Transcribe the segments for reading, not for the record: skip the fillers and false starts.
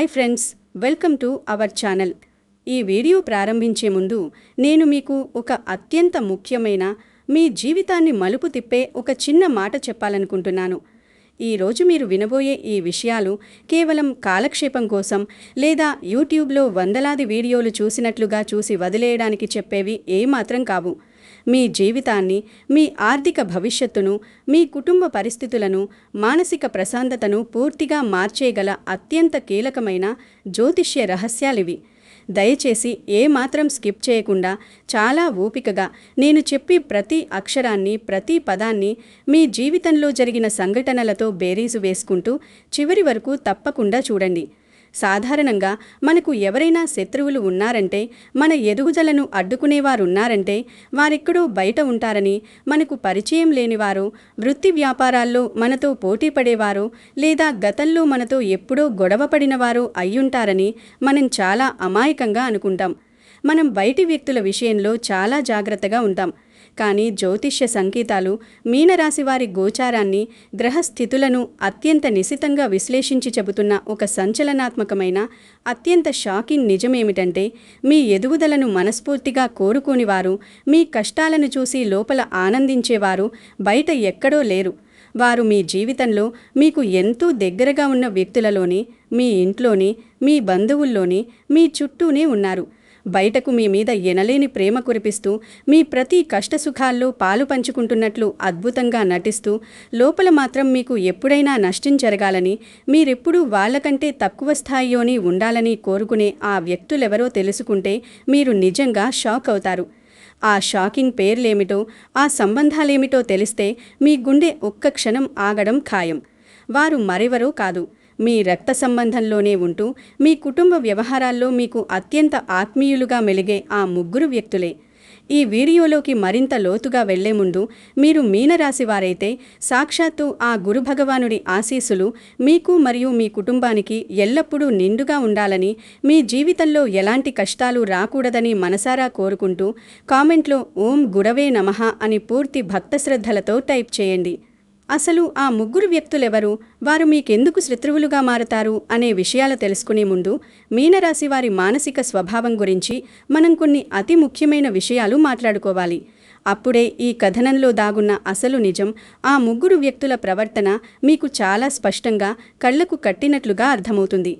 Hi friends, welcome to our channel. ఈ video ప్రారంభించే ముందు నేను మీకు ఒక అత్యంత ముఖ్యమైన, మీ జీవితాన్ని మలుపు తిప్పే ఒక చిన్న మాట చెప్పాలనుకుంటున్నాను. ఈరోజు మీరు వినబోయే ఈ విషయాలు కేవలం కాలక్షేపం కోసం లేదా యూట్యూబ్లో వందలాది వీడియోలు చూసినట్లుగా చూసి వదిలేయడానికి చెప్పేవి ఏమాత్రం కావు. మీ జీవితాన్ని, మీ ఆర్థిక భవిష్యత్తును, మీ కుటుంబ పరిస్థితులను, మానసిక ప్రశాంతతను పూర్తిగా మార్చేయగల అత్యంత కీలకమైన జ్యోతిష్య రహస్యాలివి. దయచేసి ఏమాత్రం స్కిప్ చేయకుండా చాలా ఓపికగా నేను చెప్పే ప్రతి అక్షరాన్ని, ప్రతి పదాన్ని మీ జీవితంలో జరిగిన సంఘటనలతో బేరీజు వేసుకుంటూ చివరి వరకు తప్పకుండా చూడండి. సాధారణంగా మనకు ఎవరైనా శత్రువులు ఉన్నారంటే, మన ఎదుగుదలను అడ్డుకునేవారున్నారంటే వారెక్కడో బయట ఉంటారని, మనకు పరిచయం లేనివారో, వృత్తి వ్యాపారాల్లో మనతో పోటీ పడేవారో లేదా గతంలో మనతో ఎప్పుడో గొడవపడినవారో అయ్యుంటారని మనం చాలా అమాయకంగా అనుకుంటాం. మనం బయటి వ్యక్తుల విషయంలో చాలా జాగ్రత్తగా ఉంటాం. కానీ జ్యోతిష్య సంకేతాలు మీనరాశివారి గోచారాన్ని, గ్రహస్థితులను అత్యంత నిశితంగా విశ్లేషించి చెబుతున్న ఒక సంచలనాత్మకమైన, అత్యంత షాకింగ్ నిజమేమిటంటే, మీ ఎదుగుదలను మనస్ఫూర్తిగా కోరుకోనివారు, మీ కష్టాలను చూసి లోపల ఆనందించేవారు బయట ఎక్కడో లేరు. వారు మీ జీవితంలో మీకు ఎంతో దగ్గరగా ఉన్న వ్యక్తులలోని, మీ ఇంట్లోని, మీ బంధువుల్లోని, మీ చుట్టూనే ఉన్నారు. బయటకు మీ మీద ఎనలేని ప్రేమ కురిపిస్తూ, మీ ప్రతి కష్టసుఖాల్లో పాలు పంచుకుంటున్నట్లు అద్భుతంగా నటిస్తూ, లోపల మాత్రం మీకు ఎప్పుడైనా నష్టం జరగాలని, మీరెప్పుడూ వాళ్లకంటే తక్కువ స్థాయిలోని ఉండాలని కోరుకునే ఆ వ్యక్తులెవరో తెలుసుకుంటే మీరు నిజంగా షాక్ అవుతారు. ఆ షాకింగ్ పేర్లేమిటో, ఆ సంబంధాలేమిటో తెలిస్తే మీ గుండె ఒక్క క్షణం ఆగడం ఖాయం. వారు మరెవరో కాదు, మీ రక్త సంబంధంలోనే ఉంటూ మీ కుటుంబ వ్యవహారాల్లో మీకు అత్యంత ఆత్మీయులుగా మెలిగే ఆ ముగ్గురు వ్యక్తులే. ఈ వీడియోలోకి మరింత లోతుగా వెళ్లే ముందు, మీరు మీనరాశివారైతే సాక్షాత్తు ఆ గురు భగవానుడి ఆశీస్సులు మీకు మరియు మీ కుటుంబానికి ఎల్లప్పుడూ నిండుగా ఉండాలని, మీ జీవితంలో ఎలాంటి కష్టాలు రాకూడదని మనసారా కోరుకుంటూ కామెంట్లో ఓం గురవే నమః అని పూర్తి భక్తశ్రద్ధలతో టైప్ చేయండి. అసలు ఆ ముగ్గురు వ్యక్తులెవరు, వారు మీకెందుకు శత్రువులుగా మారతారు అనే విషయాలు తెలుసుకునే ముందు, మీనరాశి వారి మానసిక స్వభావం గురించి మనం కొన్ని అతి ముఖ్యమైన విషయాలు మాట్లాడుకోవాలి. అప్పుడే ఈ కథనంలో దాగున్న అసలు నిజం, ఆ ముగ్గురు వ్యక్తుల ప్రవర్తన మీకు చాలా స్పష్టంగా కళ్లకు కట్టినట్లుగా అర్థమవుతుంది.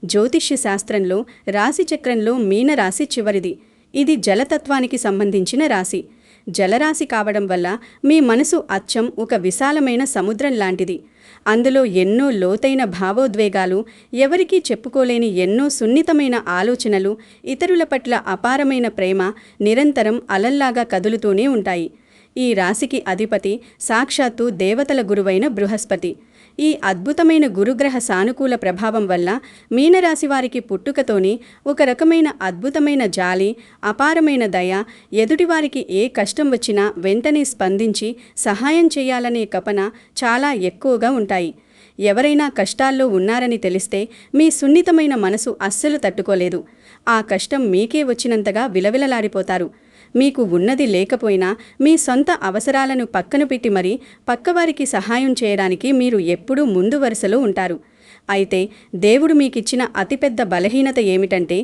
జ్యోతిష్య శాస్త్రంలో రాశిచక్రంలో మీనరాశి చివరిది. ఇది జలతత్వానికి సంబంధించిన రాశి. జలరాశి కావడం వల్ల మీ మనసు అచ్చం ఒక విశాలమైన సముద్రం లాంటిది. అందులో ఎన్నో లోతైన భావోద్వేగాలు, ఎవరికీ చెప్పుకోలేని ఎన్నో సున్నితమైన ఆలోచనలు, ఇతరుల పట్ల అపారమైన ప్రేమ నిరంతరం అలల్లాగా కదులుతూనే ఉంటాయి. ఈ రాశికి అధిపతి సాక్షాత్తు దేవతల గురువైన బృహస్పతి. ఈ అద్భుతమైన గురుగ్రహ సానుకూల ప్రభావం వల్ల మీనరాశి వారికి పుట్టుకతోని ఒక రకమైన అద్భుతమైన జాలి, అపారమైన దయ, ఎదుటివారికి ఏ కష్టం వచ్చినా వెంటనే స్పందించి సహాయం చేయాలనే కపన చాలా ఎక్కువగా ఉంటాయి. ఎవరైనా కష్టాల్లో ఉన్నారని తెలిస్తే మీ సున్నితమైన మనసు అస్సలు తట్టుకోలేదు. ఆ కష్టం మీకే వచ్చినంతగా విలవిలలాడిపోతారు. మీకు ఉన్నది లేకపోయినా మీ సొంత అవసరాలను పక్కన పెట్టి మరీ పక్కవారికి సహాయం చేయడానికి మీరు ఎప్పుడూ ముందు వరుసలో ఉంటారు. అయితే దేవుడు మీకిచ్చిన అతిపెద్ద బలహీనత ఏమిటంటే,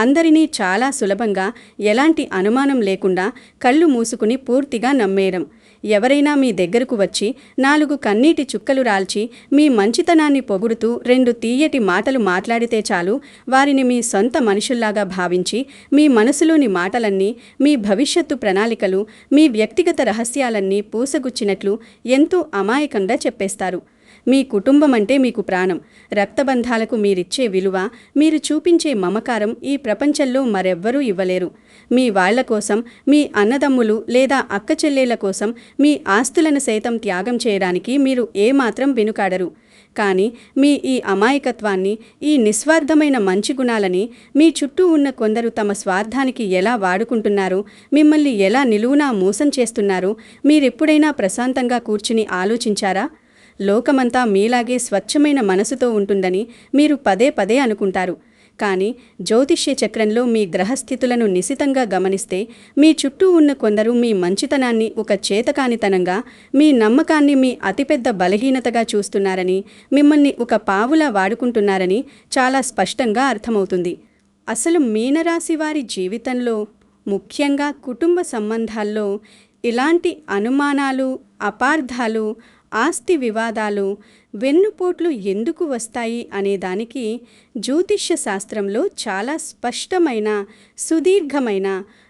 అందరినీ చాలా సులభంగా, ఎలాంటి అనుమానం లేకుండా కళ్ళు మూసుకుని పూర్తిగా నమ్మేయడం. ఎవరైనా మీ దగ్గరకు వచ్చి 4 కన్నీటి చుక్కలు రాల్చి మీ మంచితనాన్ని పొగుడుతూ 2 తీయటి మాటలు మాట్లాడితే చాలు, వారిని మీ సొంత మనుషుల్లాగా భావించి మీ మనసులోని మాటలన్నీ, మీ భవిష్యత్తు ప్రణాళికలు, మీ వ్యక్తిగత రహస్యాలన్నీ పూసగుచ్చినట్లు ఎంతో అమాయకంగా చెప్పేస్తారు. మీ కుటుంబం అంటే మీకు ప్రాణం. రక్తబంధాలకు మీరిచ్చే విలువ, మీరు చూపించే మమకారం ఈ ప్రపంచంలో మరెవ్వరూ ఇవ్వలేరు. మీ వాళ్ల కోసం, మీ అన్నదమ్ములు లేదా అక్క చెల్లెళ్ల కోసం మీ ఆస్తులను సైతం త్యాగం చేయడానికి మీరు ఏమాత్రం వెనుకాడరు. కానీ మీ ఈ అమాయకత్వాన్ని, ఈ నిస్వార్థమైన మంచి గుణాలని మీ చుట్టూ ఉన్న కొందరు తమ స్వార్థానికి ఎలా వాడుకుంటున్నారో, మిమ్మల్ని ఎలా నిలువునా మోసం చేస్తున్నారో మీరెప్పుడైనా ప్రశాంతంగా కూర్చుని ఆలోచించారా? లోకమంతా మీలాగే స్వచ్ఛమైన మనసుతో ఉంటుందని మీరు పదే పదే అనుకుంటారు. కానీ జ్యోతిష్య చక్రంలో మీ గ్రహస్థితులను నిశితంగా గమనిస్తే మీ చుట్టూ ఉన్న కొందరు మీ మంచితనాన్ని ఒక చేతకానితనంగా, మీ నమ్మకాన్ని మీ అతిపెద్ద బలహీనతగా చూస్తున్నారని, మిమ్మల్ని ఒక పావులా వాడుకుంటున్నారని చాలా స్పష్టంగా అర్థమవుతుంది. అసలు మీనరాశి వారి జీవితంలో, ముఖ్యంగా కుటుంబ సంబంధాల్లో ఇలాంటి అనుమానాలు, అపార్థాలు, ఆస్తి వివాదాలు, వెన్నుపోట్లు ఎందుకు వస్తాయి అనేదానికి జ్యోతిష్య శాస్త్రంలో చాలా స్పష్టమైన, సుదీర్ఘమైన,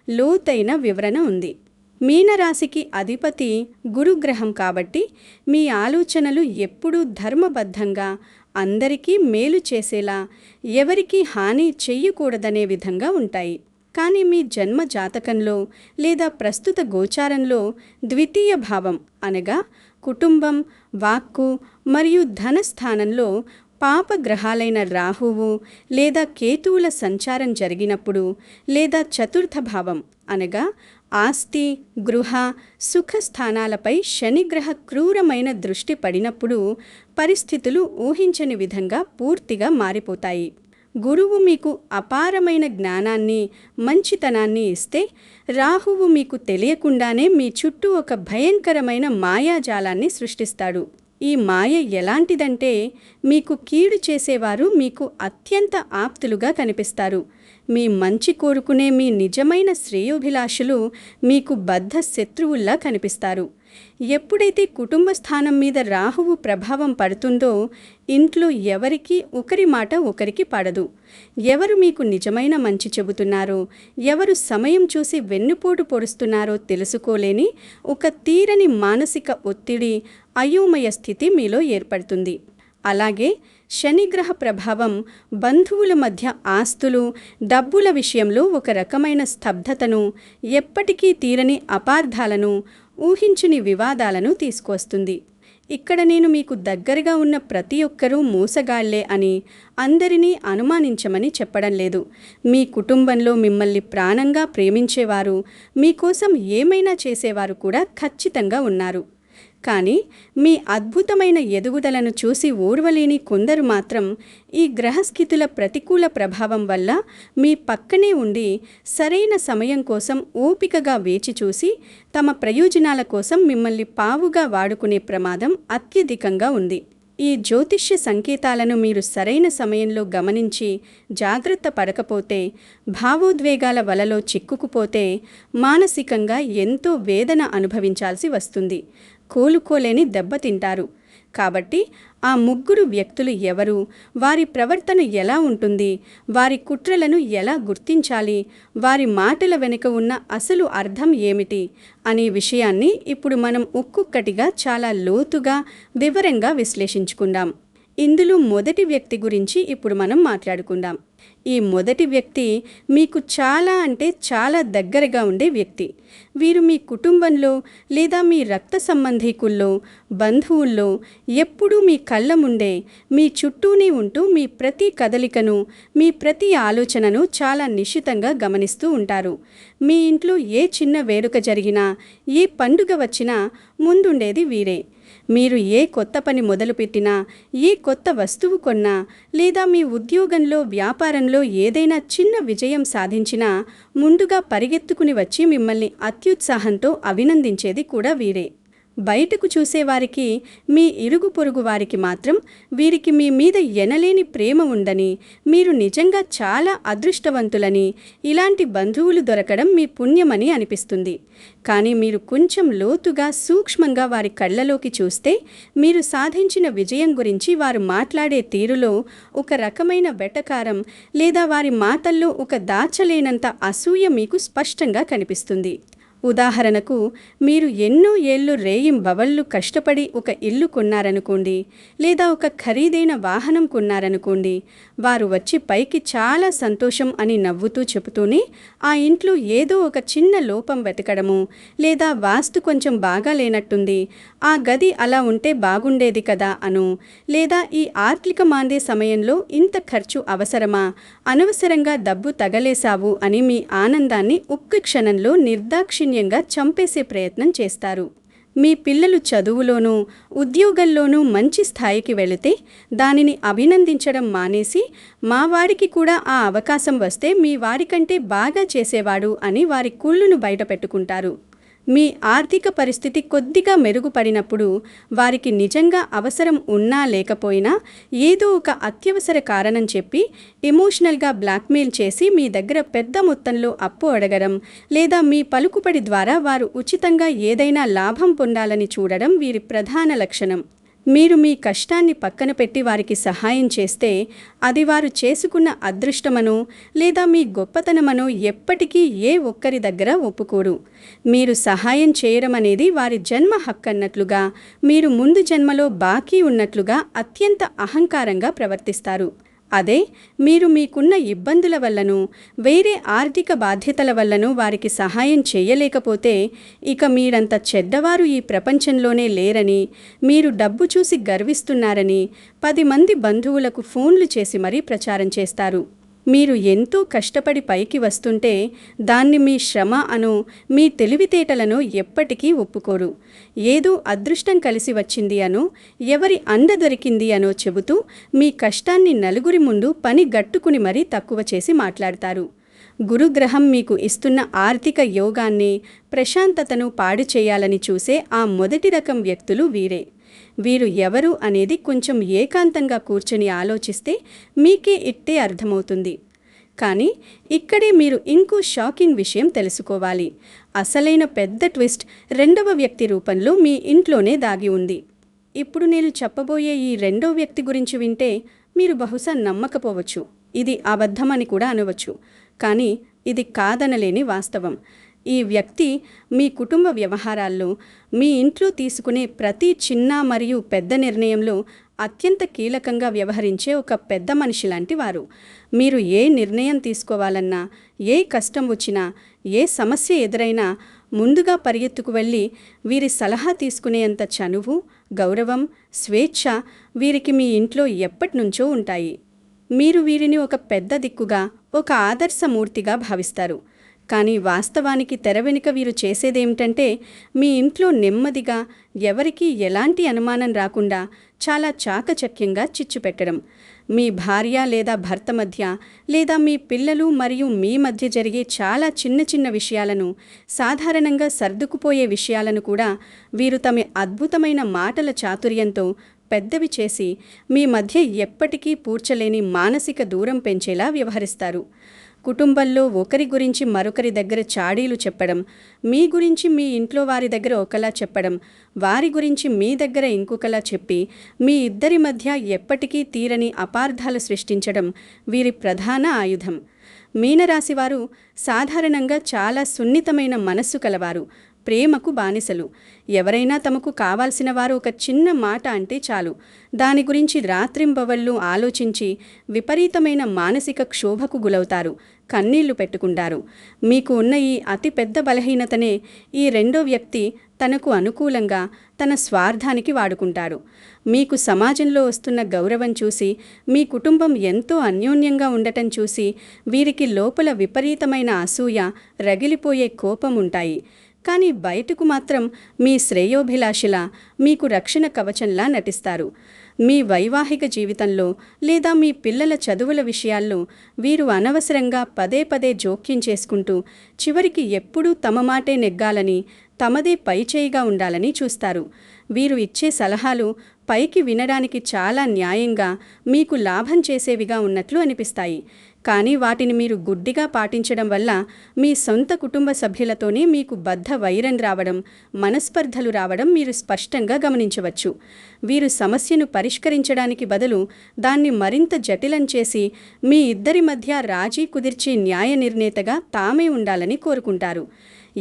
లోతైన వివరణ ఉంది. మీనరాశికి అధిపతి గురుగ్రహం కాబట్టి మీ ఆలోచనలు ఎప్పుడూ ధర్మబద్ధంగా, అందరికీ మేలు చేసేలా, ఎవరికీ హాని చెయ్యకూడదనే విధంగా ఉంటాయి. కానీ మీ జన్మ జాతకంలో లేదా ప్రస్తుత గోచారంలో ద్వితీయ భావం అనగా కుటుంబం, వాక్కు మరియు ధనస్థానంలో పాపగ్రహాలైన రాహువు లేదా కేతువుల సంచారం జరిగినప్పుడు, లేదా చతుర్థ భావం అనగా ఆస్తి, గృహ, సుఖ స్థానాలపై శనిగ్రహ క్రూరమైన దృష్టి పడినప్పుడు పరిస్థితులు ఊహించని విధంగా పూర్తిగా మారిపోతాయి. గురువు మీకు అపారమైన జ్ఞానాన్ని, మంచితనాన్ని ఇస్తే, రాహువు మీకు తెలియకుండానే మీ చుట్టూ ఒక భయంకరమైన మాయాజాలాన్ని సృష్టిస్తాడు. ఈ మాయ ఎలాంటిదంటే, మీకు కీడు చేసేవారు మీకు అత్యంత ఆప్తులుగా కనిపిస్తారు. మీ మంచి కోరుకునే మీ నిజమైన శ్రేయోభిలాషులు మీకు బద్ధ శత్రువుల్లా కనిపిస్తారు. ఎప్పుడైతే కుటుంబ స్థానం మీద రాహువు ప్రభావం పడుతుందో, ఇంట్లో ఎవరికీ ఒకరి మాట ఒకరికి పడదు. ఎవరు మీకు నిజమైన మంచి చెబుతున్నారో, ఎవరు సమయం చూసి వెన్నుపోటు పొడుస్తున్నారో తెలుసుకోలేని ఒక తీరని మానసిక ఒత్తిడి, అయోమయ స్థితి మీలో ఏర్పడుతుంది. అలాగే శనిగ్రహ ప్రభావం బంధువుల మధ్య ఆస్తులు, డబ్బుల విషయంలో ఒక రకమైన స్తబ్దతను, ఎప్పటికీ తీరని అపార్థాలను, ఊహించని వివాదాలను తీసుకొస్తుంది. ఇక్కడ నేను మీకు దగ్గరగా ఉన్న ప్రతి ఒక్కరూ మోసగాళ్లే అని, అందరినీ అనుమానించమని చెప్పడం లేదు. మీ కుటుంబంలో మిమ్మల్ని ప్రాణంగా ప్రేమించేవారు, మీకోసం ఏమైనా చేసేవారు కూడా ఖచ్చితంగా ఉన్నారు. కానీ మీ అద్భుతమైన ఎదుగుదలను చూసి ఓర్వలేని కొందరు మాత్రం ఈ గ్రహస్థితుల ప్రతికూల ప్రభావం వల్ల మీ పక్కనే ఉండి సరైన సమయం కోసం ఓపికగా వేచి చూసి తమ ప్రయోజనాల కోసం మిమ్మల్ని పావుగా వాడుకునే ప్రమాదం అత్యధికంగా ఉంది. ఈ జ్యోతిష్య సంకేతాలను మీరు సరైన సమయంలో గమనించి జాగ్రత్త పడకపోతే, భావోద్వేగాల వలలో చిక్కుకుపోతే మానసికంగా ఎంతో వేదన అనుభవించాల్సి వస్తుంది. కోలుకోలేని దెబ్బతింటారు. కాబట్టి ఆ ముగ్గురు వ్యక్తులు ఎవరు, వారి ప్రవర్తన ఎలా ఉంటుంది, వారి కుట్రలను ఎలా గుర్తించాలి, వారి మాటల వెనుక ఉన్న అసలు అర్థం ఏమిటి అనే విషయాన్ని ఇప్పుడు మనం ఒక్కొక్కటిగా చాలా లోతుగా, వివరంగా విశ్లేషించుకుందాం. ఇందులో మొదటి వ్యక్తి గురించి ఇప్పుడు మనం మాట్లాడుకుందాం. ఈ మొదటి వ్యక్తి మీకు చాలా అంటే చాలా దగ్గరగా ఉండే వ్యక్తి. వీరు మీ కుటుంబంలో లేదా మీ రక్త సంబంధీకుల్లో, బంధువుల్లో ఎప్పుడూ మీ కళ్ళ ముందే, మీ చుట్టూనే ఉంటూ మీ ప్రతి కదలికను, మీ ప్రతి ఆలోచనను చాలా నిశితంగా గమనిస్తూ ఉంటారు. మీ ఇంట్లో ఏ చిన్న వేడుక జరిగినా, ఏ పండుగ వచ్చినా ముందుండేది వీరే. మీరు ఏ కొత్త పని మొదలుపెట్టినా, ఏ కొత్త వస్తువు కొన్నా, లేదా మీ ఉద్యోగంలో, వ్యాపారంలో ఏదైనా చిన్న విజయం సాధించినా ముందుగా పరిగెత్తుకుని వచ్చి మిమ్మల్ని అత్యుత్సాహంతో అభినందించేది కూడా వీరే. బయటకు చూసేవారికి, మీ ఇరుగు పొరుగు వారికి మాత్రం వీరికి మీ మీద ఎనలేని ప్రేమ ఉందని, మీరు నిజంగా చాలా అదృష్టవంతులని, ఇలాంటి బంధువులు దొరకడం మీ పుణ్యమని అనిపిస్తుంది. కానీ మీరు కొంచెం లోతుగా, సూక్ష్మంగా వారి కళ్ళలోకి చూస్తే, మీరు సాధించిన విజయం గురించి వారు మాట్లాడే తీరులో ఒక రకమైన వెటకారం లేదా వారి మాటల్లో ఒక దాచలేనంత అసూయ మీకు స్పష్టంగా కనిపిస్తుంది. ఉదాహరణకు, మీరు ఎన్నో ఏళ్ళు రేయింబవళ్ళు కష్టపడి ఒక ఇల్లు కొన్నారనుకోండి, లేదా ఒక ఖరీదైన వాహనం కొన్నారనుకోండి. వారు వచ్చి పైకి చాలా సంతోషం అని నవ్వుతూ చెబుతూనే ఆ ఇంట్లో ఏదో ఒక చిన్న లోపం వెతకడము, లేదా వాస్తు కొంచెం బాగా లేనట్టుంది, ఆ గది అలా ఉంటే బాగుండేది కదా అను, లేదా ఈ ఆర్థిక మాంద్య సమయంలో ఇంత ఖర్చు అవసరమా, అనవసరంగా డబ్బు తగలేశావు అని మీ ఆనందాన్ని ఒక్క క్షణంలో నిర్దాక్షిణ్యంగా చంపేసే ప్రయత్నం చేస్తారు. మీ పిల్లలు చదువులోనూ ఉద్యోగంలోనూ మంచి స్థాయికి వెళితే దానిని అభినందించడం మానేసి మా వాడికి కూడా ఆ అవకాశం వస్తే మీ వారికంటే బాగా చేసేవాడు అని వారి కుళ్ళును బయటపెట్టుకుంటారు. మీ ఆర్థిక పరిస్థితి కొద్దిగా మెరుగుపడినప్పుడు వారికి నిజంగా అవసరం ఉన్నా లేకపోయినా ఏదో ఒక అత్యవసర కారణం చెప్పి ఎమోషనల్గా బ్లాక్మెయిల్ చేసి మీ దగ్గర పెద్ద మొత్తంలో అప్పు అడగడం లేదా మీ పలుకుబడి ద్వారా వారు ఉచితంగా ఏదైనా లాభం పొందాలని చూడడం వీరి ప్రధాన లక్షణం. మీరు మీ కష్టాన్ని పక్కన పెట్టి వారికి సహాయం చేస్తే అది వారు చేసుకున్న అదృష్టమనో లేదా మీ గొప్పతనమనో ఎప్పటికీ ఏ ఒక్కరి దగ్గర ఒప్పుకోరు. మీరు సహాయం చేయడం అనేది వారి జన్మ హక్కన్నట్లుగా, మీరు ముందు జన్మలో బాకీ ఉన్నట్లుగా అత్యంత అహంకారంగా ప్రవర్తిస్తారు. అదే మీరు మీకున్న ఇబ్బందుల వల్లనూ వేరే ఆర్థిక బాధ్యతల వల్లనూ వారికి సహాయం చేయలేకపోతే ఇక మీరంత చెడ్డవారు ఈ ప్రపంచంలోనే లేరని, మీరు డబ్బు చూసి గర్విస్తున్నారని 10 మంది బంధువులకు ఫోన్లు చేసి మరీ ప్రచారం చేస్తారు. మీరు ఎంతో కష్టపడి పైకి వస్తుంటే దాన్ని మీ శ్రమ అనో మీ తెలివితేటలను ఎప్పటికీ ఒప్పుకోరు. ఏదో అదృష్టం కలిసి వచ్చింది అనో ఎవరి అండ దొరికింది అనో చెబుతూ మీ కష్టాన్ని నలుగురి ముందు పని గట్టుకుని మరీ తక్కువ చేసి మాట్లాడతారు. గురుగ్రహం మీకు ఇస్తున్న ఆర్థిక యోగాన్ని, ప్రశాంతతను పాడు చేయాలని చూసే ఆ మొదటి రకం వ్యక్తులు వీరే. వీరు ఎవరు అనేది కొంచెం ఏకాంతంగా కూర్చొని ఆలోచిస్తే మీకే ఇట్టే అర్థమవుతుంది. కానీ ఇక్కడే మీరు ఇంకో షాకింగ్ విషయం తెలుసుకోవాలి. అసలైన పెద్ద ట్విస్ట్ రెండవ వ్యక్తి రూపంలో మీ ఇంట్లోనే దాగి ఉంది. ఇప్పుడు నేను చెప్పబోయే ఈ రెండో వ్యక్తి గురించి వింటే మీరు బహుశా నమ్మకపోవచ్చు, ఇది అబద్ధమని కూడా అనవచ్చు. కానీ ఇది కాదనలేని వాస్తవం. ఈ వ్యక్తి మీ కుటుంబ వ్యవహారాల్లో, మీ ఇంట్లో తీసుకునే ప్రతి చిన్న మరియు పెద్ద నిర్ణయంలో అత్యంత కీలకంగా వ్యవహరించే ఒక పెద్ద మనిషి లాంటి వారు. మీరు ఏ నిర్ణయం తీసుకోవాలన్నా, ఏ కష్టం వచ్చినా, ఏ సమస్య ఎదురైనా ముందుగా పరిగెత్తుకు వెళ్ళి వీరి సలహా తీసుకునేంత చనువు, గౌరవం, స్వేచ్ఛ వీరికి మీ ఇంట్లో ఎప్పటినుంచో ఉంటాయి. మీరు వీరిని ఒక పెద్ద దిక్కుగా, ఒక ఆదర్శమూర్తిగా భావిస్తారు. కానీ వాస్తవానికి తెర వెనుక వీరు చేసేదేమిటంటే మీ ఇంట్లో నెమ్మదిగా, ఎవరికీ ఎలాంటి అనుమానం రాకుండా చాలా చాకచక్యంగా చిచ్చు పెట్టడం. మీ భార్య లేదా భర్త మధ్య, లేదా మీ పిల్లలు మరియు మీ మధ్య జరిగే చాలా చిన్న చిన్న విషయాలను, సాధారణంగా సర్దుకుపోయే విషయాలను కూడా వీరు తమ అద్భుతమైన మాటల చాతుర్యంతో పెద్దవి చేసి మీ మధ్య ఎప్పటికీ పూడ్చలేని మానసిక దూరం పెంచేలా వ్యవహరిస్తారు. కుటుంబంలో ఒకరి గురించి మరొకరి దగ్గర చాడీలు చెప్పడం, మీ గురించి మీ ఇంట్లో వారి దగ్గర ఒకలా చెప్పడం, వారి గురించి మీ దగ్గర ఇంకొకలా చెప్పి మీ ఇద్దరి మధ్య ఎప్పటికీ తీరని అపార్థాలు సృష్టించడం వీరి ప్రధాన ఆయుధం. మీనరాశివారు సాధారణంగా చాలా సున్నితమైన మనస్సు కలవారు, ప్రేమకు బానిసలు. ఎవరైనా తమకు కావాల్సిన వారు ఒక చిన్న మాట అంటే చాలు, దాని గురించి రాత్రింబవళ్ళు ఆలోచించి విపరీతమైన మానసిక క్షోభకు గులవుతారు, కన్నీళ్లు పెట్టుకుంటారు. మీకు ఉన్న ఈ అతి పెద్ద బలహీనతనే ఈ రెండో వ్యక్తి తనకు అనుకూలంగా, తన స్వార్థానికి వాడుకుంటాడు. మీకు సమాజంలో వస్తున్న గౌరవం చూసి, మీ కుటుంబం ఎంతో అన్యోన్యంగా ఉండటం చూసి వీరికి లోపల విపరీతమైన అసూయ, రగిలిపోయే కోపం ఉంటాయి. కానీ బయటకు మాత్రం మీ శ్రేయోభిలాషిలా, మీకు రక్షణ కవచంలా నటిస్తారు. మీ వైవాహిక జీవితంలో లేదా మీ పిల్లల చదువుల విషయాల్లో వీరు అనవసరంగా పదే పదే జోక్యం చేసుకుంటూ చివరికి ఎప్పుడూ తమ మాటే నెగ్గాలని, తమదే పైచేయిగా ఉండాలని చూస్తారు. వీరు ఇచ్చే సలహాలు పైకి వినడానికి చాలా న్యాయంగా, మీకు లాభం చేసేవిగా ఉన్నట్లు అనిపిస్తాయి. కానీ వాటిని మీరు గుడ్డిగా పాటించడం వల్ల మీ సొంత కుటుంబ సభ్యులతోనే మీకు బద్ధ వైరం రావడం, మనస్పర్ధలు రావడం మీరు స్పష్టంగా గమనించవచ్చు. వీరు సమస్యను పరిష్కరించడానికి బదులు దాన్ని మరింత జటిలం చేసి మీ ఇద్దరి మధ్య రాజీ కుదిర్చి న్యాయ నిర్ణేతగా తామే ఉండాలని కోరుకుంటారు.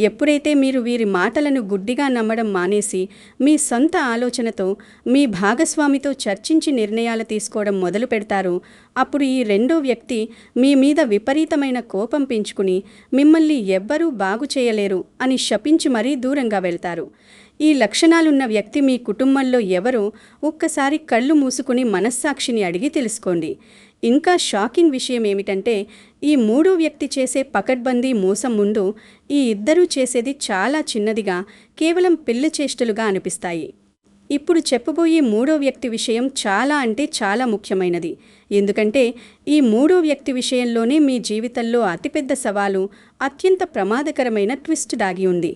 ఎప్పుడైతే మీరు వీరి మాటలను గుడ్డిగా నమ్మడం మానేసి మీ సొంత ఆలోచనతో, మీ భాగస్వామితో చర్చించి నిర్ణయాలు తీసుకోవడం మొదలు పెడతారో అప్పుడు ఈ రెండో వ్యక్తి మీ మీద విపరీతమైన కోపం పెంచుకుని మిమ్మల్ని ఎవ్వరూ బాగు చేయలేరు అని శపించి మరీ దూరంగా వెళ్తారు. ఈ లక్షణాలున్న వ్యక్తి మీ కుటుంబంలో ఎవరో ఒక్కసారి కళ్ళు మూసుకుని మనస్సాక్షిని అడిగి తెలుసుకోండి. ఇంకా షాకింగ్ విషయం ఏమిటంటే, ఈ మూడో వ్యక్తి చేసే పకడ్బందీ మోసం ముందు ఈ ఇద్దరూ చేసేది చాలా చిన్నదిగా, కేవలం పిల్ల చేష్టలుగా అనిపిస్తాయి. ఇప్పుడు చెప్పబోయే మూడో వ్యక్తి విషయం చాలా అంటే చాలా ముఖ్యమైనది. ఎందుకంటే ఈ మూడో వ్యక్తి విషయంలోనే మీ జీవితంలో అతిపెద్ద సవాలు, అత్యంత ప్రమాదకరమైన ట్విస్ట్ దాగి ఉంది.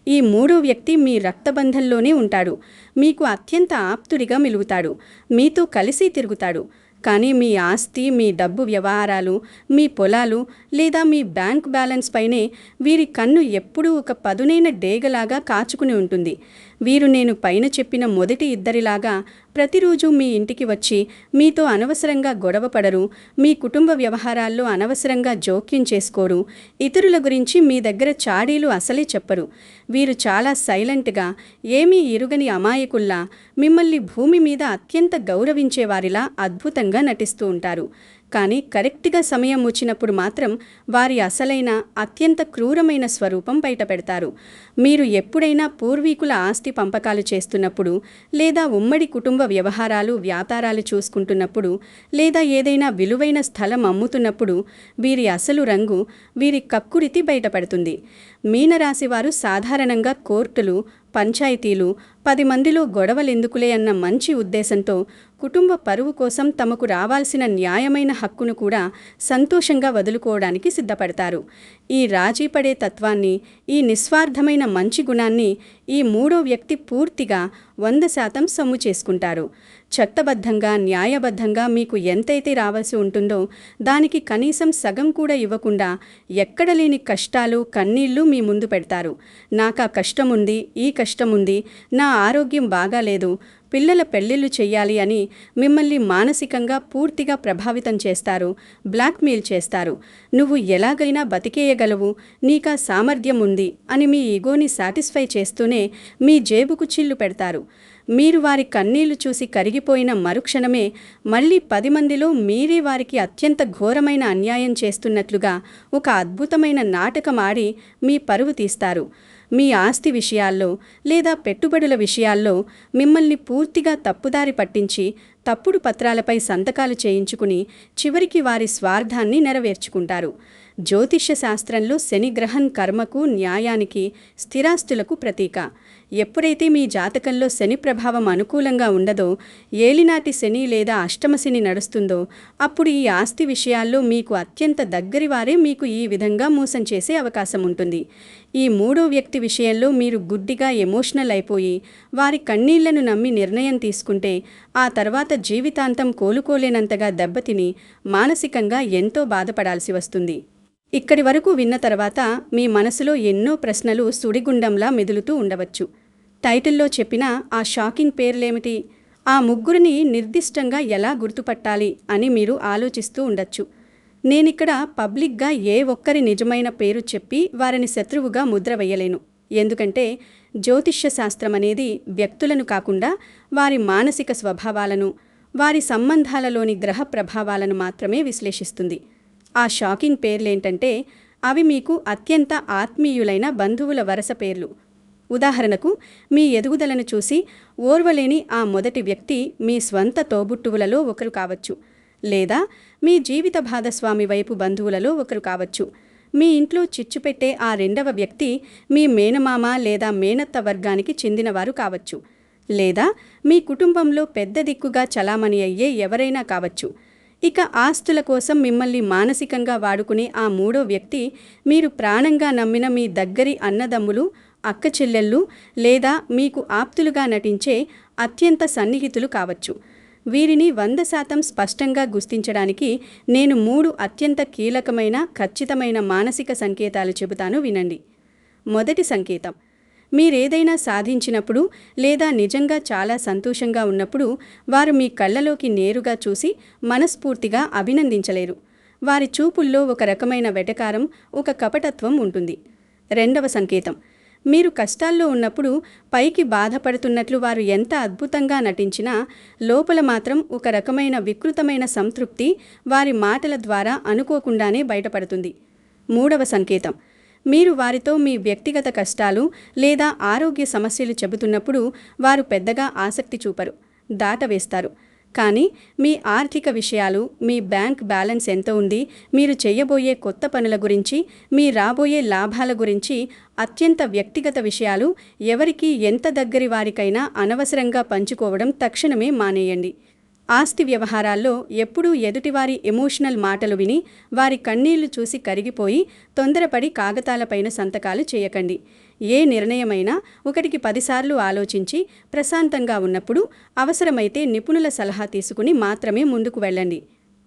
ఈ మూడో వ్యక్తి మీ రక్తబంధంలోనే ఉంటాడు. మీకు అత్యంత ఆప్తుడిగా మిలుగుతాడు. మీతో కలిసి తిరుగుతాడు. కానీ మీ ఆస్తి, మీ డబ్బు వ్యవహారాలు, మీ పొలాలు లేదా మీ బ్యాంక్ బ్యాలెన్స్ పైనే వీరి కన్ను ఎప్పుడూ ఒక పదునైన డేగలాగా కాచుకుని ఉంటుంది. వీరు నేను పైన చెప్పిన మొదటి ఇద్దరిలాగా ప్రతిరోజు మీ ఇంటికి వచ్చి మీతో అనవసరంగా గొడవపడరు, మీ కుటుంబ వ్యవహారాల్లో అనవసరంగా జోక్యం చేసుకోరు, ఇతరుల గురించి మీ దగ్గర చాడీలు అసలే చెప్పరు. వీరు చాలా సైలెంట్గా, ఏమీ ఎరుగని అమాయకుల్లా, మిమ్మల్ని భూమి మీద అత్యంత గౌరవించేవారిలా అద్భుతంగా నటిస్తూ ఉంటారు. కానీ కరెక్ట్గా సమయం వచ్చినప్పుడు మాత్రం వారి అసలైన, అత్యంత క్రూరమైన స్వరూపం బయటపెడతారు. మీరు ఎప్పుడైనా పూర్వీకుల ఆస్తి పంపకాలు చేస్తున్నప్పుడు, లేదా ఉమ్మడి కుటుంబ వ్యవహారాలు, వ్యాపారాలు చూసుకుంటున్నప్పుడు, లేదా ఏదైనా విలువైన స్థలం అమ్ముతున్నప్పుడు వీరి అసలు రంగు, వీరి కక్కురితి బయటపడుతుంది. మీనరాశివారు సాధారణంగా కోర్టులు, పంచాయతీలు, 10 మందిలో గొడవలెందుకులే అన్న మంచి ఉద్దేశంతో కుటుంబ పరువు కోసం తమకు రావాల్సిన న్యాయమైన హక్కును కూడా సంతోషంగా వదులుకోవడానికి సిద్ధపడతారు. ఈ రాజీపడే తత్వాన్ని, ఈ నిస్వార్థమైన మంచి గుణాన్ని ఈ మూడో వ్యక్తి పూర్తిగా 100% సొమ్ము చేసుకుంటారు. చట్టబద్ధంగా, న్యాయబద్ధంగా మీకు ఎంతైతే రావాల్సి ఉంటుందో దానికి కనీసం సగం కూడా ఇవ్వకుండా ఎక్కడలేని కష్టాలు, కన్నీళ్లు మీ ముందు పెడతారు. నాకా కష్టముంది, ఈ కష్టముంది, నా ఆరోగ్యం బాగాలేదు, పిల్లల పెళ్లిళ్ళు చెయ్యాలి అని మిమ్మల్ని మానసికంగా పూర్తిగా ప్రభావితం చేస్తారు, బ్లాక్మెయిల్ చేస్తారు. నువ్వు ఎలాగైనా బతికేయగలవు, నీకా సామర్థ్యం ఉంది అని మీ ఈగోని సాటిస్ఫై చేస్తూనే మీ జేబుకు చిల్లు పెడతారు. మీరు వారి కన్నీళ్లు చూసి కరిగిపోయిన మరుక్షణమే మళ్ళీ 10 మందిలో మీరే వారికి అత్యంత ఘోరమైన అన్యాయం చేస్తున్నట్లుగా ఒక అద్భుతమైన నాటకం ఆడి మీ పరువు తీస్తారు. మీ ఆస్తి విషయాల్లో లేదా పెట్టుబడుల విషయాల్లో మిమ్మల్ని పూర్తిగా తప్పుదారి పట్టించి తప్పుడు పత్రాలపై సంతకాలు చేయించుకుని చివరికి వారి స్వార్థాన్ని నెరవేర్చుకుంటారు. జ్యోతిష్య శాస్త్రంలో శని గ్రహం కర్మకు, న్యాయానికి, స్థిరాస్తులకు ప్రతీక. ఎప్పుడైతే మీ జాతకంలో శని ప్రభావం అనుకూలంగా ఉండదో, ఏలినాటి శని లేదా అష్టమ శని నడుస్తుందో అప్పుడు ఈ ఆస్తి విషయాల్లో మీకు అత్యంత దగ్గరి వారే మీకు ఈ విధంగా మోసం చేసే అవకాశం ఉంటుంది. ఈ మూడో వ్యక్తి విషయంలో మీరు గుడ్డిగా ఎమోషనల్ అయిపోయి వారి కన్నీళ్లను నమ్మి నిర్ణయం తీసుకుంటే ఆ తర్వాత జీవితాంతం కోలుకోలేనంతగా దెబ్బతిని మానసికంగా ఎంతో బాధపడాల్సి వస్తుంది. ఇక్కడి వరకు విన్న తర్వాత మీ మనసులో ఎన్నో ప్రశ్నలు సుడిగుండంలా మెదులుతూ ఉండవచ్చు. టైటిల్లో చెప్పిన ఆ షాకింగ్ పేర్లేమిటి, ఆ ముగ్గురిని నిర్దిష్టంగా ఎలా గుర్తుపట్టాలి అని మీరు ఆలోచిస్తూ ఉండొచ్చు. నేనిక్కడ పబ్లిక్గా ఏ ఒక్కరి నిజమైన పేరు చెప్పి వారిని శత్రువుగా ముద్ర వేయలేను. ఎందుకంటే జ్యోతిష్య శాస్త్రం అనేది వ్యక్తులను కాకుండా వారి మానసిక స్వభావాలను, వారి సంబంధాలలోని గ్రహ ప్రభావాలను మాత్రమే విశ్లేషిస్తుంది. ఆ షాకింగ్ పేర్లేంటంటే అవి మీకు అత్యంత ఆత్మీయులైన బంధువుల వరుస పేర్లు. ఉదాహరణకు, మీ ఎదుగుదలను చూసి ఓర్వలేని ఆ మొదటి వ్యక్తి మీ స్వంత తోబుట్టువులలో ఒకరు కావచ్చు, లేదా మీ జీవిత భాగస్వామి వైపు బంధువులలో ఒకరు కావచ్చు. మీ ఇంట్లో చిచ్చుపెట్టే ఆ రెండవ వ్యక్తి మీ మేనమామ లేదా మేనత్త వర్గానికి చెందినవారు కావచ్చు, లేదా మీ కుటుంబంలో పెద్ద దిక్కుగా చలామణి అయ్యే ఎవరైనా కావచ్చు. ఇక ఆస్తుల కోసం మిమ్మల్ని మానసికంగా వాడుకునే ఆ మూడో వ్యక్తి మీరు ప్రాణంగా నమ్మిన మీ దగ్గరి అన్నదమ్ములు, అక్క చెల్లెళ్ళు లేదా మీకు ఆప్తులుగా నటించే అత్యంత సన్నిహితులు కావచ్చు. వీరిని 100% స్పష్టంగా గుర్తించడానికి నేను 3 అత్యంత కీలకమైన, ఖచ్చితమైన మానసిక సంకేతాలు చెబుతాను, వినండి. మొదటి సంకేతం, మీరేదైనా సాధించినప్పుడు లేదా నిజంగా చాలా సంతోషంగా ఉన్నప్పుడు వారు మీ కళ్ళలోకి నేరుగా చూసి మనస్ఫూర్తిగా అభినందించలేరు. వారి చూపుల్లో ఒక రకమైన వెటకారం, ఒక కపటత్వం ఉంటుంది. రెండవ సంకేతం, మీరు కష్టాల్లో ఉన్నప్పుడు పైకి బాధపడుతున్నట్లు వారు ఎంత అద్భుతంగా నటించినా లోపల మాత్రం ఒక రకమైన వికృతమైన సంతృప్తి వారి మాటల ద్వారా అనుకోకుండానే బయటపడుతుంది. మూడవ సంకేతం, మీరు వారితో మీ వ్యక్తిగత కష్టాలు లేదా ఆరోగ్య సమస్యలు చెబుతున్నప్పుడు వారు పెద్దగా ఆసక్తి చూపరు, దాటవేస్తారు. కానీ మీ ఆర్థిక విషయాలు, మీ బ్యాంక్ బ్యాలెన్స్ ఎంత ఉంది, మీరు చేయబోయే కొత్త పనుల గురించి, మీ రాబోయే లాభాల గురించి అత్యంత వ్యక్తిగత విషయాలు ఎవరికి ఎంత దగ్గరి వారికైనా అనవసరంగా పంచుకోవడం తక్షణమే మానేయండి. ఆస్తి వ్యవహారాల్లో ఎప్పుడూ ఎదుటివారి ఎమోషనల్ మాటలు విని వారి కన్నీళ్లు చూసి కరిగిపోయి తొందరపడి కాగతాలపైన సంతకాలు చేయకండి. ఏ నిర్ణయమైనా 1కి 10 సార్లు ఆలోచించి ప్రశాంతంగా ఉన్నప్పుడు అవసరమైతే నిపుణుల సలహా తీసుకుని మాత్రమే ముందుకు వెళ్ళండి.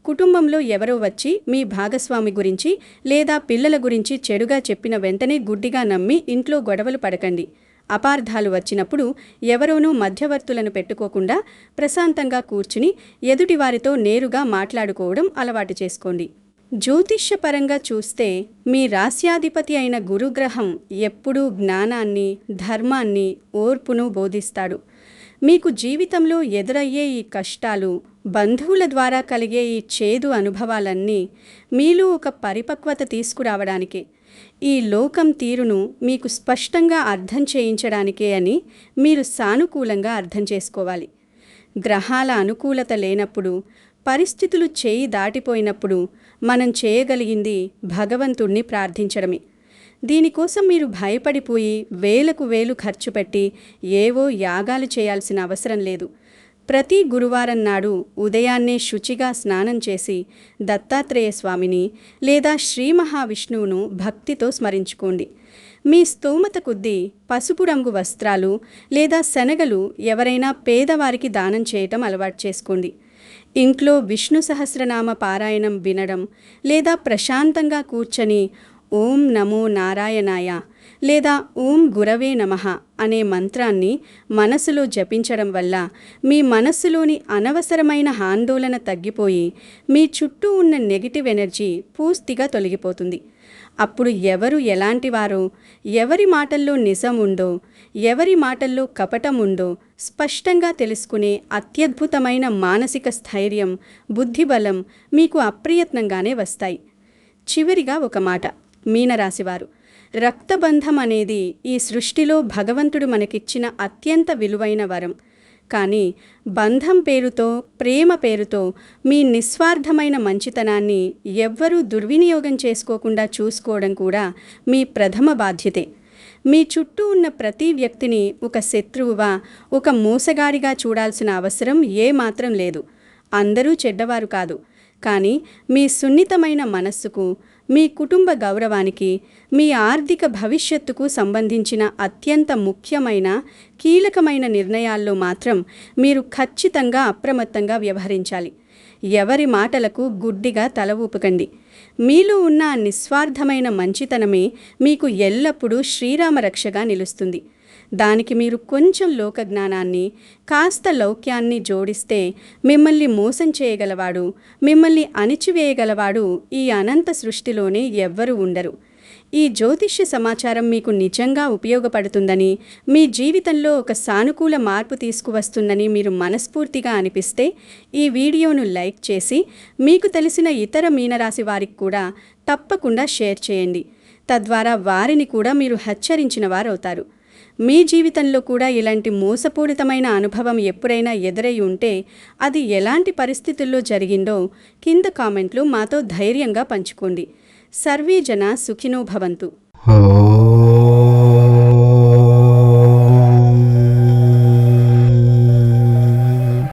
కుటుంబంలో ఎవరో వచ్చి మీ భాగస్వామి గురించి లేదా పిల్లల గురించి చెడుగా చెప్పిన వెంటనే గుడ్డిగా నమ్మి ఇంట్లో గొడవలు పడకండి. అపార్థాలు వచ్చినప్పుడు ఎవరోనూ మధ్యవర్తులను పెట్టుకోకుండా ప్రశాంతంగా కూర్చుని ఎదుటివారితో నేరుగా మాట్లాడుకోవడం అలవాటు చేసుకోండి. జ్యోతిష్యపరంగా చూస్తే మీ రాస్యాధిపతి అయిన గురుగ్రహం ఎప్పుడూ జ్ఞానాన్ని, ధర్మాన్ని, ఓర్పును బోధిస్తాడు. మీకు జీవితంలో ఎదురయ్యే ఈ కష్టాలు, బంధువుల ద్వారా కలిగే ఈ చేదు అనుభవాలన్నీ మీలో ఒక పరిపక్వత తీసుకురావడానికే, ఈ లోకం తీరును మీకు స్పష్టంగా అర్థం చేయించడానికే అని మీరు సానుకూలంగా అర్థం చేసుకోవాలి. గ్రహాల అనుకూలత లేనప్పుడు, పరిస్థితులు చేయి దాటిపోయినప్పుడు మనం చేయగలిగింది భగవంతుణ్ణి ప్రార్థించడమే. దీనికోసం మీరు భయపడిపోయి వేలకు వేలు ఖర్చు పెట్టి ఏవో యాగాలు చేయాల్సిన అవసరం లేదు. ప్రతి గురువారం నాడు ఉదయాన్నే శుచిగా స్నానం చేసి దత్తాత్రేయ స్వామిని లేదా శ్రీ మహావిష్ణువును భక్తితో స్మరించుకోండి. మీ స్తోమత కొద్దీ పసుపు రంగు వస్త్రాలు లేదా శనగలు ఎవరైనా పేదవారికి దానం చేయటం అలవాటు చేసుకోండి. ఇంట్లో విష్ణు సహస్రనామ పారాయణం వినడం లేదా ప్రశాంతంగా కూర్చొని ఓం నమో నారాయణాయ లేదా ఓం గురవే నమః అనే మంత్రాన్ని మనసులో జపించడం వల్ల మీ మనస్సులోని అనవసరమైన ఆందోళన తగ్గిపోయి మీ చుట్టూ ఉన్న నెగిటివ్ ఎనర్జీ పూర్తిగా తొలగిపోతుంది. అప్పుడు ఎవరు ఎలాంటివారో, ఎవరి మాటల్లో నిజం ఉందో, ఎవరి మాటల్లో కపటం ఉందో స్పష్టంగా తెలుసుకునే అత్యద్భుతమైన మానసిక స్థైర్యం, బుద్ధిబలం మీకు అప్రయత్నంగానే వస్తాయి. చివరిగా ఒక మాట, మీనరాశివారు, రక్తబంధం అనేది ఈ సృష్టిలో భగవంతుడు మనకిచ్చిన అత్యంత విలువైన వరం. కానీ బంధం పేరుతో, ప్రేమ పేరుతో మీ నిస్వార్థమైన మంచితనాన్ని ఎవ్వరూ దుర్వినియోగం చేసుకోకుండా చూసుకోవడం కూడా మీ ప్రథమ బాధ్యతే. మీ చుట్టూ ఉన్న ప్రతి వ్యక్తిని ఒక శత్రువుగా, ఒక మోసగాడిగా చూడాల్సిన అవసరం ఏమాత్రం లేదు. అందరూ చెడ్డవారు కాదు. కానీ మీ సున్నితమైన మనస్సుకు, మీ కుటుంబ గౌరవానికి, మీ ఆర్థిక భవిష్యత్తుకు సంబంధించిన అత్యంత ముఖ్యమైన, కీలకమైన నిర్ణయాల్లో మాత్రం మీరు ఖచ్చితంగా అప్రమత్తంగా వ్యవహరించాలి. ఎవరి మాటలకు గుడ్డిగా తల ఊపకండి. మీలో ఉన్న నిస్వార్థమైన మంచితనమే మీకు ఎల్లప్పుడూ శ్రీరామ రక్షగా నిలుస్తుంది. దానికి మీరు కొంచెం లోకజ్ఞానాన్ని, కాస్త లౌక్యాన్ని జోడిస్తే మిమ్మల్ని మోసం చేయగలవాడు, మిమ్మల్ని అణిచివేయగలవాడు ఈ అనంత సృష్టిలోనే ఎవ్వరూ ఉండరు. ఈ జ్యోతిష్య సమాచారం మీకు నిజంగా ఉపయోగపడుతుందని, మీ జీవితంలో ఒక సానుకూల మార్పు తీసుకువస్తుందని మీరు మనస్ఫూర్తిగా అనిపిస్తే ఈ వీడియోను లైక్ చేసి మీకు తెలిసిన ఇతర మీనరాశి వారికి కూడా తప్పకుండా షేర్ చేయండి. తద్వారా వారిని కూడా మీరు హెచ్చరించిన వారవుతారు. మీ జీవితంలో కూడా ఇలాంటి మోసపూరితమైన అనుభవం ఎప్పుడైనా ఎదురై ఉంటే అది ఎలాంటి పరిస్థితుల్లో జరిగిందో కింద కామెంట్లు మాతో ధైర్యంగా పంచుకోండి. సర్వే జన సుఖినో భవంతు.